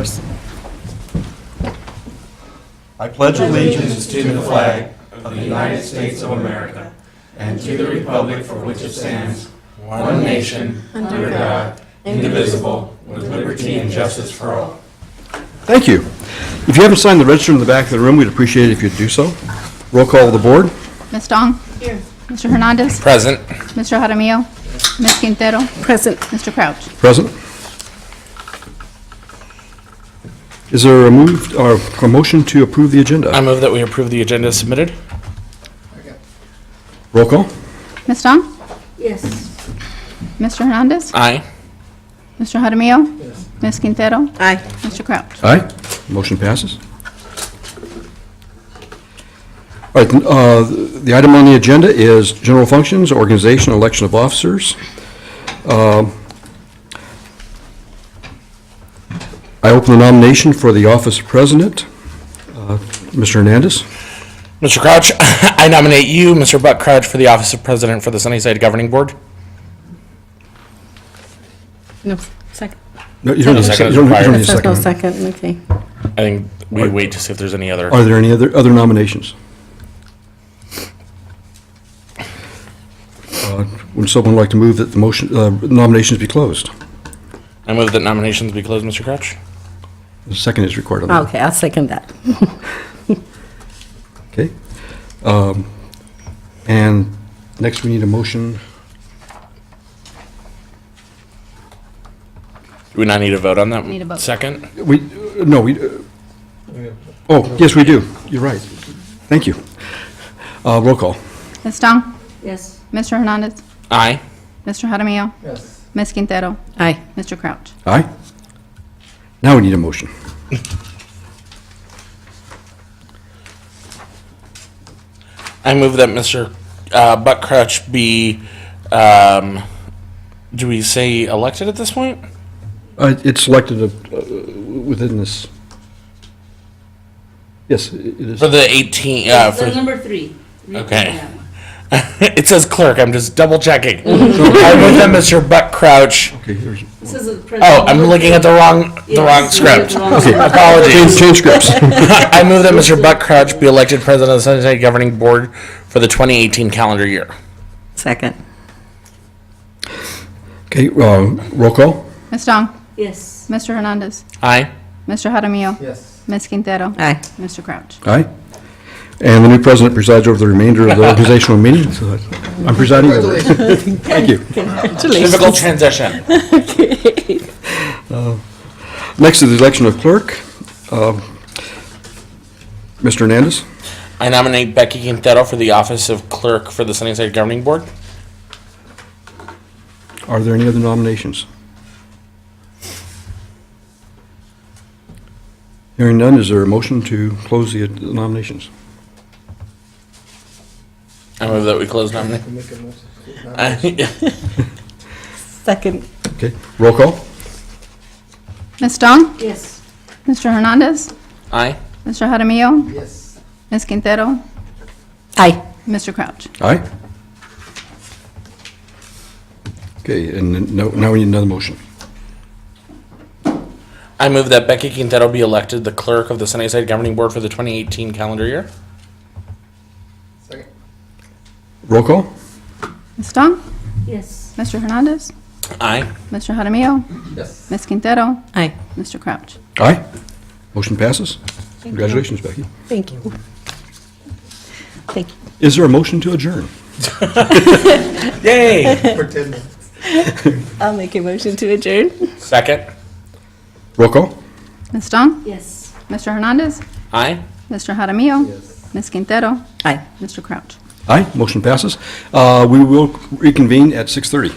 yours. I pledge allegiance to the flag of the United States of America and to the republic for which it stands, one nation, under God, indivisible, with liberty and justice for all. Thank you. If you haven't signed the register in the back of the room, we'd appreciate it if you'd do so. Roll call of the board. Ms. Dong? Here. Mr. Hernandez? Present. Mr. Jaramillo? Ms. Quintero? Present. Mr. Crouch? Present. Is there a move or a motion to approve the agenda? I move that we approve the agenda as submitted. Roll call. Ms. Dong? Yes. Mr. Hernandez? Aye. Mr. Jaramillo? Yes. Ms. Quintero? Aye. Mr. Crouch? Aye. Motion passes. All right, the item on the agenda is general functions, organization, election of officers. I open the nomination for the office of president. Mr. Hernandez. Mr. Crouch, I nominate you, Mr. Buck Crouch, for the office of president for the Sunnyside Governing Board. No, second. No, you don't need a second. You don't need a Says no second. second, okay. I think we wait to see if there's any other. Are there any other nominations? Would someone like to move that the motion, nominations be closed? I move that nominations be closed, Mr. Crouch. The second is required on that. Okay, I'll second that. Okay. And next we need a motion. Do we not need a vote on that? Need a vote. Second? Oh, yes, we do. You're right. Thank you. Roll call. Ms. Dong? Yes. Mr. Hernandez? Aye. Mr. Jaramillo? Yes. Ms. Quintero? Aye. Mr. Crouch? Aye. Now we need a motion. I move that Mr. Buck Crouch be, do we say elected at this point? It's selected within this. Yes, it is. For the 18, for, number 3. okay. It says clerk, I'm just double checking. I move that Mr. Buck Crouch. Okay, here's. Oh, I'm looking at the wrong script. Apologies. Change scripts. I move that Mr. Buck Crouch be elected president of the Sunnyside Governing Board for the 2018 calendar year. Second. Okay, roll call. Ms. Dong? Yes. Mr. Hernandez? Aye. Mr. Jaramillo? Yes. Ms. Quintero? Aye. Mr. Crouch? Aye. And the new president presides over the remainder of the organizational meeting. So I'm presiding over it. Thank you. Difficult transition. Next is the election of clerk. Mr. Hernandez. I nominate Becky Quintero for the office of clerk for the Sunnyside Governing Board. Are there any other nominations? Hearing none, is there a motion to close the nominations? I move that we close nominations. Second. Okay, roll call. Ms. Dong? Yes. Mr. Hernandez? Aye. Mr. Jaramillo? Yes. Ms. Quintero? Aye. Mr. Crouch? Aye. Okay, and then now we need another motion. I move that Becky Quintero be elected the clerk of the Sunnyside Governing Board for the 2018 calendar year. Roll call. Ms. Dong? Yes. Mr. Hernandez? Aye. Mr. Jaramillo? Yes. Ms. Quintero? Aye. Mr. Crouch? Aye. Motion passes. Congratulations, Becky. Thank you. Thank you. Is there a motion to adjourn? Yay. I'll make a motion to adjourn. Second. Roll call. Ms. Dong? Yes. Mr. Hernandez? Aye. Mr. Jaramillo? Yes. Ms. Quintero? Aye. Mr. Crouch? Aye. Motion passes. We will reconvene at 6:30.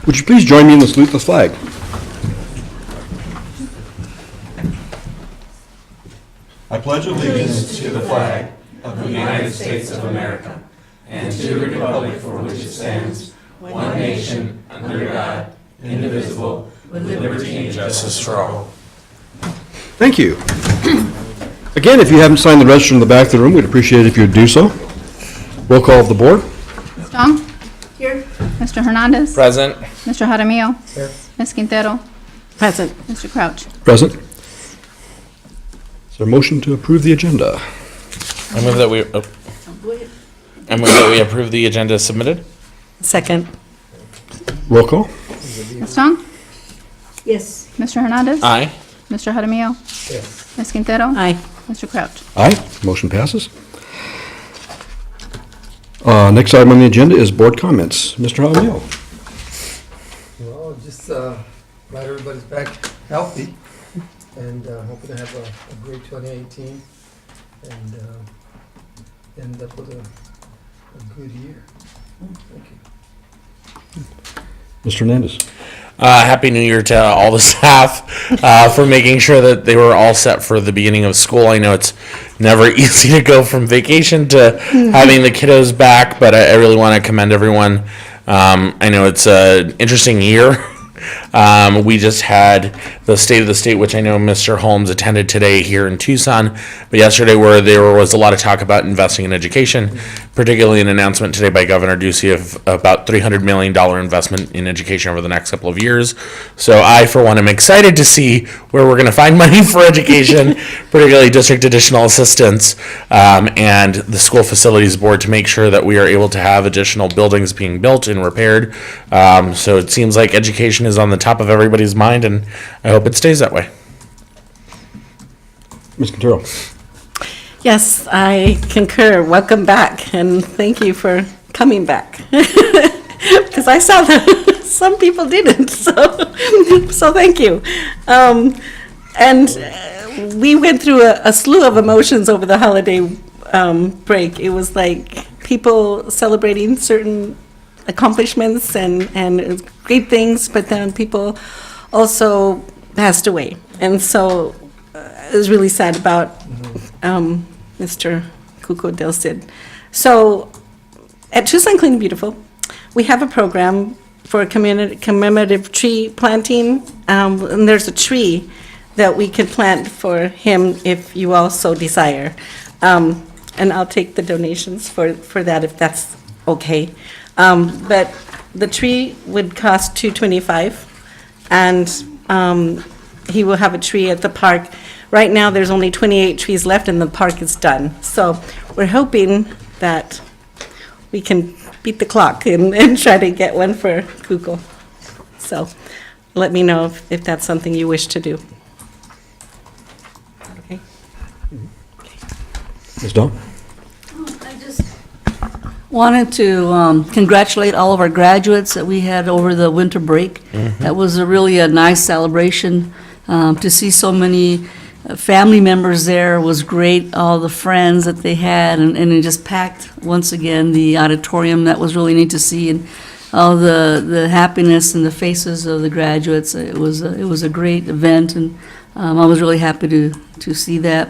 Would you please join me in the salute to the flag? I pledge allegiance to the flag of the United States of America and to the republic for which it stands, one nation, under God, indivisible, with liberty and justice for all. Thank you. Again, if you haven't signed the register in the back of the room, we'd appreciate it if you would do so. Roll call of the board. Ms. Dong? Here. Mr. Hernandez? Present. Mr. Jaramillo? Here. Ms. Quintero? Present. Mr. Crouch? Present. Is there a motion to approve the agenda? I move that we approve the agenda as submitted. Second. Roll call. Ms. Dong? Yes. Mr. Hernandez? Aye. Mr. Jaramillo? Yes. Ms. Quintero? Aye. Mr. Crouch? Aye. Motion passes. Next item on the agenda is board comments. Mr. Jaramillo. Well, just glad everybody's back healthy and hoping to have a great 2018 and end up with a good year. Thank you. Mr. Hernandez. Happy New Year to all the staff for making sure that they were all set for the beginning of school. I know it's never easy to go from vacation to having the kiddos back, but I really want to commend everyone. I know it's an interesting year. We just had the State of the State, which I know Mr. Holmes attended today here in Tucson, but yesterday where there was a lot of talk about investing in education, particularly an announcement today by Governor Ducey of about $300 million investment in education over the next couple of years. So I, for one, am excited to see where we're going to find money for education, particularly district additional assistance, and the school facilities board to make sure that we are able to have additional buildings being built and repaired. So it seems like education is on the top of everybody's mind, and I hope it stays that way. Ms. Quintero. Yes, I concur. Welcome back, and thank you for coming back. Because I saw that some people didn't, so thank you. And we went through a slew of emotions over the holiday break. It was like people celebrating certain accomplishments and it was great things, but then people also passed away. And so it was really sad about Mr. Cuco Del Cid. So at Tucson Clean and Beautiful, we have a program for commemorative tree planting, and there's a tree that we could plant for him if you all so desire. And I'll take the donations for that if that's okay. But the tree would cost $225, and he will have a tree at the park. Right now, there's only 28 trees left, and the park is done. So we're hoping that we can beat the clock and try to get one for Cuco. So let me know if that's something you wish to do. Okay. Ms. Dawn. I just wanted to congratulate all of our graduates that we had over the winter break. That was really a nice celebration. To see so many family members there was great, all the friends that they had, and it just packed, once again, the auditorium. That was really neat to see, and all the happiness in the faces of the graduates. It was a great event, and I was really happy to see that.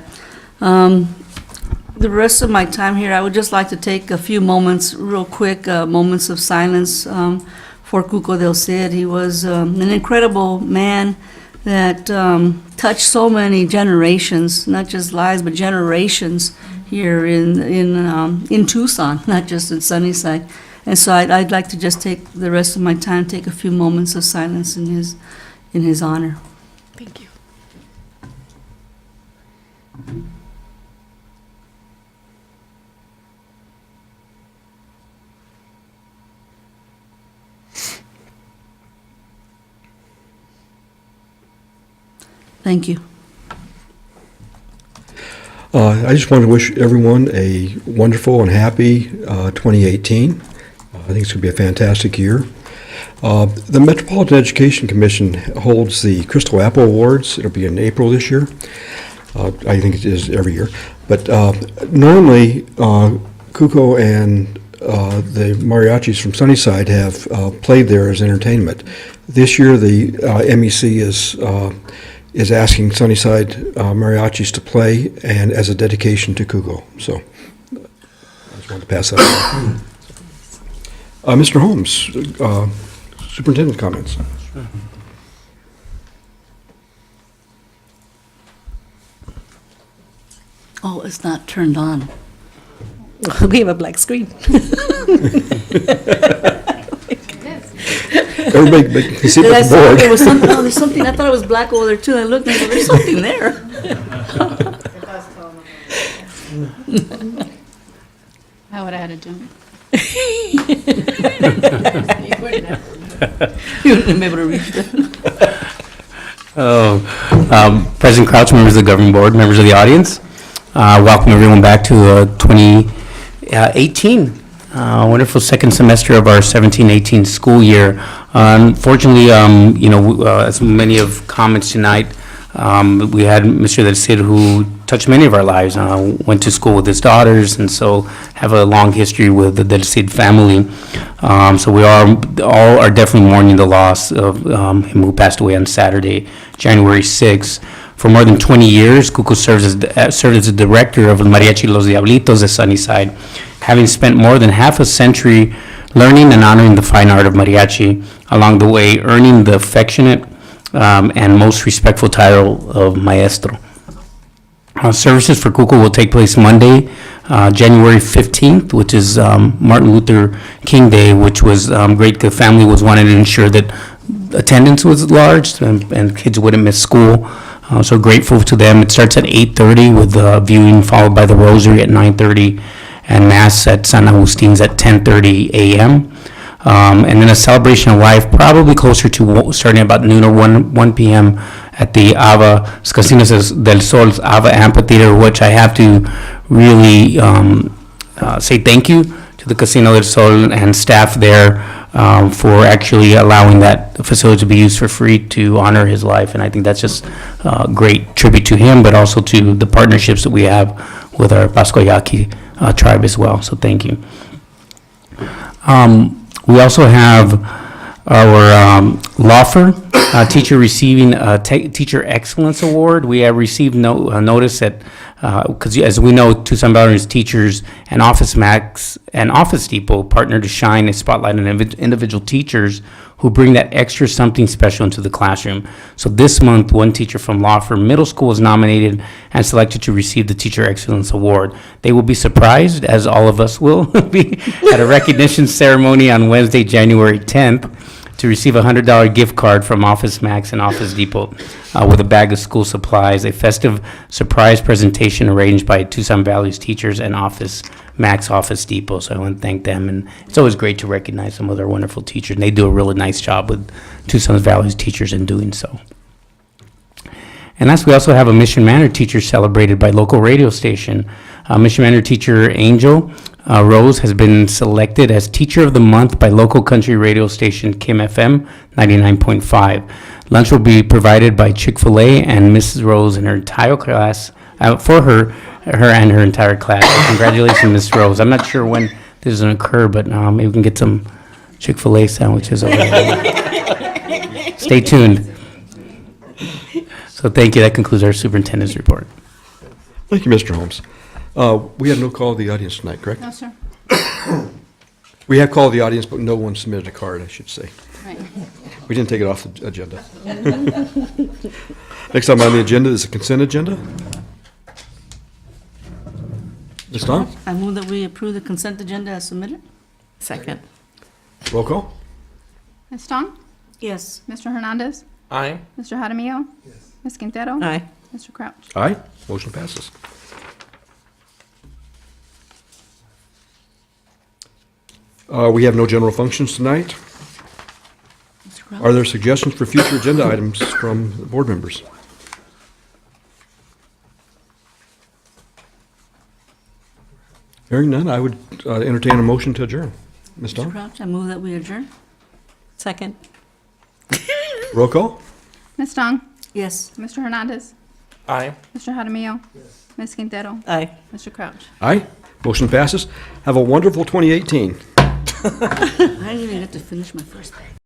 The rest of my time here, I would just like to take a few moments, real quick, moments of silence for Cuco Del Cid. He was an incredible man that touched so many generations, not just lives, but generations here in Tucson, not just in Sunnyside. And so I'd like to just take the rest of my time, take a few moments of silence in his honor. Thank you. Thank you. I just want to wish everyone a wonderful and happy 2018. I think it's going to be a fantastic year. The Metropolitan Education Commission holds the Crystal Apple Awards. It'll be in April this year. I think it is every year. But normally, Cuco and the mariachis from Sunnyside have played there as entertainment. This year, the MEC is asking Sunnyside mariachis to play and as a dedication to Cuco. So I just wanted to pass that on. Mr. Holmes, superintendent comments. Oh, it's not turned on. We have a black screen. Everybody, you see Did I the say board. there was something? Oh, there's something. I thought it was black over there too. I looked and I go, there's something there. I would have had a jump. You wouldn't have been able to reach that. President Crouch, members of the governing board, members of the audience, welcome everyone back to 2018. Wonderful second semester of our 17-18 school year. Unfortunately, as many of comments tonight, we had Mr. Del Cid who touched many of our lives, went to school with his daughters, and so have a long history with the Del Cid family. So we all are definitely mourning the loss of him who passed away on Saturday, January 6th. For more than 20 years, Cuco served as the director of Mariachi Los Diablitos de Sunnyside, having spent more than half a century learning and honoring the fine art of mariachi, along the way earning the affectionate and most respectful title of maestro. Services for Cuco will take place Monday, January 15th, which is Martin Luther King Day, which was great. The family was wanting to ensure that attendance was large and kids wouldn't miss school. So grateful to them. It starts at 8:30 with viewing followed by the rosary at 9:30 and mass at San Agustin's at 10:30 a.m. And then a celebration of life probably closer to starting about noon or 1 p.m. at the Casinos del Sol's Ava Amphitheater, which I have to really say thank you to the Casino del Sol and staff there for actually allowing that facility to be used for free to honor his life. And I think that's just a great tribute to him, but also to the partnerships that we have with our Pascoyaki tribe as well. So thank you. We also have our LAWFR teacher receiving a Teacher Excellence Award. We have received notice that, because as we know, Tucson Valley's teachers and Office Max and Office Depot partner to shine a spotlight on individual teachers who bring that extra something special into the classroom. So this month, one teacher from LAWFR Middle School was nominated and selected to receive the Teacher Excellence Award. They will be surprised, as all of us will be, at a recognition ceremony on Wednesday, January 10th, to receive a $100 gift card from Office Max and Office Depot with a bag of school supplies, a festive surprise presentation arranged by Tucson Valley's teachers and Office Max Office Depot. So I want to thank them, and it's always great to recognize some of their wonderful teachers, and they do a really nice job with Tucson Valley's teachers in doing so. And last, we also have a Mission Manor teacher celebrated by local radio station. Mission Manor teacher Angel Rose has been selected as Teacher of the Month by local country radio station Kim FM 99.5. Lunch will be provided by Chick-fil-A and Mrs. Rose and her entire class, for her and her entire class. So congratulations, Ms. Rose. I'm not sure when this is going to occur, but maybe we can get some Chick-fil-A sandwiches over there. Stay tuned. So thank you. That concludes our superintendent's report. Thank you, Mr. Holmes. We had no call of the audience tonight, correct? No, sir. We have called the audience, but no one submitted a card, I should say. Right. We didn't take it off the agenda. Next item on the agenda is the consent agenda. Ms. Dawn, I move that we approve the consent agenda as submitted. Second. roll call. Ms. Tong? Yes. Mr. Hernandez? Aye. Mr. Jaramillo? Ms. Quintero? Aye. Mr. Crouch? Aye, motion passes. We have no general functions tonight. Mr. Crouch? Are there suggestions for future agenda items from the board members? Hearing none, I would entertain a motion to adjourn. Ms. Mr. Dawn, Crouch, I move that we adjourn. Second. roll call. Ms. Tong? Yes. Mr. Hernandez? Aye. Mr. Jaramillo? Ms. Quintero? Aye. Mr. Crouch? Aye, Motion passes. Have a wonderful 2018. I didn't even get to finish my first bag.